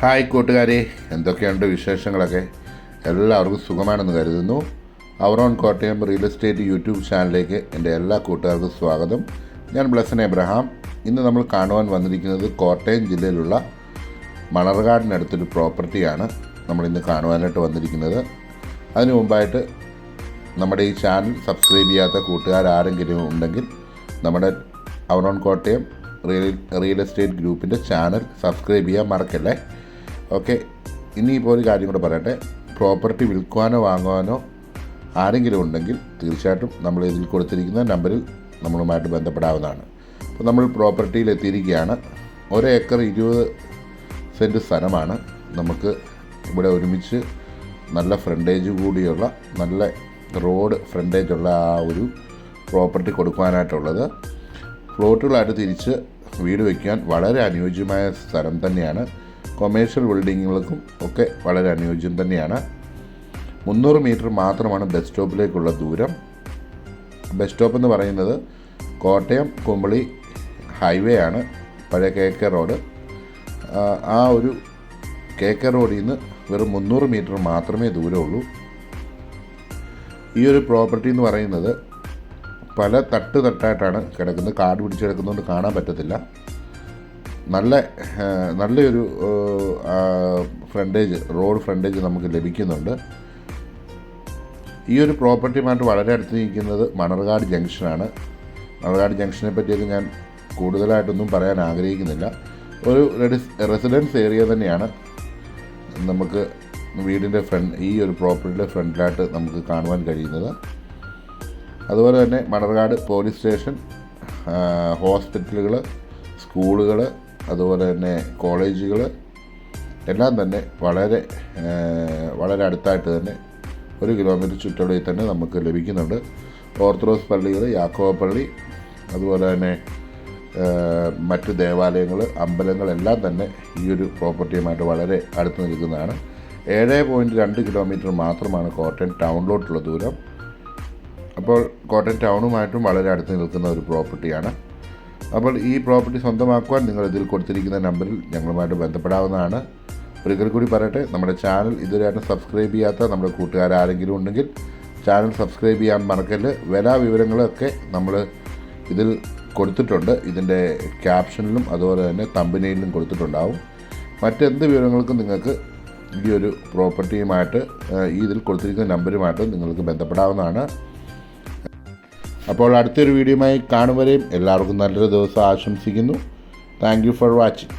Hi കൂട്ടുകാരെ, എന്തൊക്കെയുണ്ട് വിശേഷങ്ങളൊക്കെ? എല്ലാവർക്കും സുഖമാണെന്ന് കരുതുന്നു. Our own Kottayam real estate YouTube ചാനലിലേക്ക് എൻ്റെ എല്ലാ കൂട്ടുകാർക്കും സ്വാഗതം. ഞാൻ ബ്ലസൻ എബ്രഹാം. ഇന്ന് നമ്മൾ കാണുവാൻ വന്നിരിക്കുന്നത് കോട്ടയം ജില്ലയിലുള്ള മണർകാടിനടുത്തൊരു പ്രോപ്പർട്ടിയാണ് നമ്മളിന്ന് കാണുവാനായിട്ട് വന്നിരിക്കുന്നത്. അതിനു മുമ്പായിട്ട് നമ്മുടെ ഈ ചാനൽ സബ്സ്ക്രൈബ് ചെയ്യാത്ത കൂട്ടുകാരാരെങ്കിലും ഉണ്ടെങ്കിൽ നമ്മുടെ അവർ ഓൺ കോട്ടയം റിയൽ എസ്റ്റേറ്റ് ഗ്രൂപ്പിൻ്റെ ചാനൽ സബ്സ്ക്രൈബ് ചെയ്യാൻ മറക്കല്ലേ. ഓക്കെ, ഇനിയിപ്പോൾ ഒരു കാര്യം കൂടെ പറയട്ടെ. പ്രോപ്പർട്ടി വിൽക്കുവാനോ വാങ്ങുവാനോ ആരെങ്കിലും ഉണ്ടെങ്കിൽ തീർച്ചയായിട്ടും നമ്മൾ ഇതിൽ കൊടുത്തിരിക്കുന്ന നമ്പറിൽ നമ്മളുമായിട്ട് ബന്ധപ്പെടാവുന്നതാണ്. അപ്പോൾ നമ്മൾ പ്രോപ്പർട്ടിയിൽ എത്തിയിരിക്കുകയാണ്. 1 ഏക്കർ 20 സെൻറ്റ് സ്ഥലമാണ് നമുക്ക് ഇവിടെ ഒരുമിച്ച് നല്ല ഫ്രണ്ടേജ് കൂടിയുള്ള നല്ല റോഡ് ഫ്രണ്ടേജുള്ള ആ ഒരു പ്രോപ്പർട്ടി കൊടുക്കുവാനായിട്ടുള്ളത്. പ്ലോട്ടുകളായിട്ട് തിരിച്ച് വീട് വയ്ക്കാൻ വളരെ അനുയോജ്യമായ സ്ഥലം തന്നെയാണ്. കൊമേഴ്ഷ്യൽ ബിൽഡിങ്ങുകൾക്കും ഒക്കെ വളരെ അനുയോജ്യം തന്നെയാണ്. 300 മീറ്റർ മാത്രമാണ് ബസ് സ്റ്റോപ്പിലേക്കുള്ള ദൂരം. ബസ് സ്റ്റോപ്പ് എന്ന് പറയുന്നത് കോട്ടയം കുമ്പളി ഹൈവേ ആണ്, പഴയ KK റോഡ്. ആ ഒരു KK റോഡിൽ നിന്ന് വെറും 300 മീറ്റർ മാത്രമേ ദൂരമുള്ളൂ. ഈ ഒരു പ്രോപ്പർട്ടി എന്ന് പറയുന്നത് പല തട്ടായിട്ടാണ് കിടക്കുന്നത്. കാട് പിടിച്ച് കിടക്കുന്നതുകൊണ്ട് കാണാൻ പറ്റത്തില്ല. നല്ലൊരു റോഡ് ഫ്രണ്ടേജ് നമുക്ക് ലഭിക്കുന്നുണ്ട്. ഈ ഒരു പ്രോപ്പർട്ടിയുമായിട്ട് വളരെ അടുത്ത് നിൽക്കുന്നത് മണർകാട് ജംഗ്ഷനാണ്. മണർകാട് ജംഗ്ഷനെ പറ്റിയൊക്കെ ഞാൻ കൂടുതലായിട്ടൊന്നും പറയാൻ ആഗ്രഹിക്കുന്നില്ല. ഒരു റെസിഡൻസ് ഏരിയ തന്നെയാണ് നമുക്ക് വീടിൻ്റെ ഈ ഒരു പ്രോപ്പർട്ടിയുടെ ഫ്രണ്ടിലായിട്ട് നമുക്ക് കാണുവാൻ കഴിയുന്നത്. അതുപോലെ തന്നെ മണർകാട് പോലീസ് സ്റ്റേഷൻ, ഹോസ്പിറ്റലുകൾ, സ്കൂളുകൾ, അതുപോലെ തന്നെ കോളേജുകൾ എല്ലാം തന്നെ വളരെ അടുത്തായിട്ട് തന്നെ 1 കിലോമീറ്റർ ചുറ്റളവിൽ തന്നെ നമുക്ക് ലഭിക്കുന്നുണ്ട്. ഓർത്തഡോക്സ് പള്ളികൾ, യാക്കോബ പള്ളി, അതുപോലെ തന്നെ മറ്റ് ദേവാലയങ്ങൾ, അമ്പലങ്ങളെല്ലാം തന്നെ ഈ ഒരു പ്രോപ്പർട്ടിയുമായിട്ട് വളരെ അടുത്ത് നിൽക്കുന്നതാണ്. 7.2 കിലോമീറ്റർ മാത്രമാണ് കോട്ടയം ടൗണിലോട്ടുള്ള ദൂരം. അപ്പോൾ കോട്ടയം ടൗണുമായിട്ടും വളരെ അടുത്ത് നിൽക്കുന്ന ഒരു പ്രോപ്പർട്ടിയാണ്. അപ്പോൾ ഈ പ്രോപ്പർട്ടി സ്വന്തമാക്കുവാൻ നിങ്ങൾ ഇതിൽ കൊടുത്തിരിക്കുന്ന നമ്പറിൽ ഞങ്ങളുമായിട്ട് ബന്ധപ്പെടാവുന്നതാണ്. ഒരിക്കൽ കൂടി പറയട്ടെ, നമ്മുടെ ചാനൽ ഇതുവരെയായിട്ടും സബ്സ്ക്രൈബ് ചെയ്യാത്ത നമ്മുടെ കൂട്ടുകാരാരെങ്കിലും ഉണ്ടെങ്കിൽ ചാനൽ സബ്സ്ക്രൈബ് ചെയ്യാൻ മറക്കല്ല്. വിവരങ്ങളൊക്കെ നമ്മൾ ഇതിൽ കൊടുത്തിട്ടുണ്ട്. ഇതിൻ്റെ ക്യാപ്ഷനിലും അതുപോലെ തന്നെ തമ്പനെയിലും കൊടുത്തിട്ടുണ്ടാവും. മറ്റെന്ത് വിവരങ്ങൾക്കും നിങ്ങൾക്ക് ഈ ഒരു പ്രോപ്പർട്ടിയുമായിട്ട് ഇതിൽ കൊടുത്തിരിക്കുന്ന നമ്പറുമായിട്ട് നിങ്ങൾക്ക് ബന്ധപ്പെടാവുന്നതാണ്. അപ്പോൾ അടുത്തൊരു വീഡിയോയുമായി കാണും വരെയും എല്ലാവർക്കും നല്ലൊരു ദിവസം ആശംസിക്കുന്നു. Thank you for watching.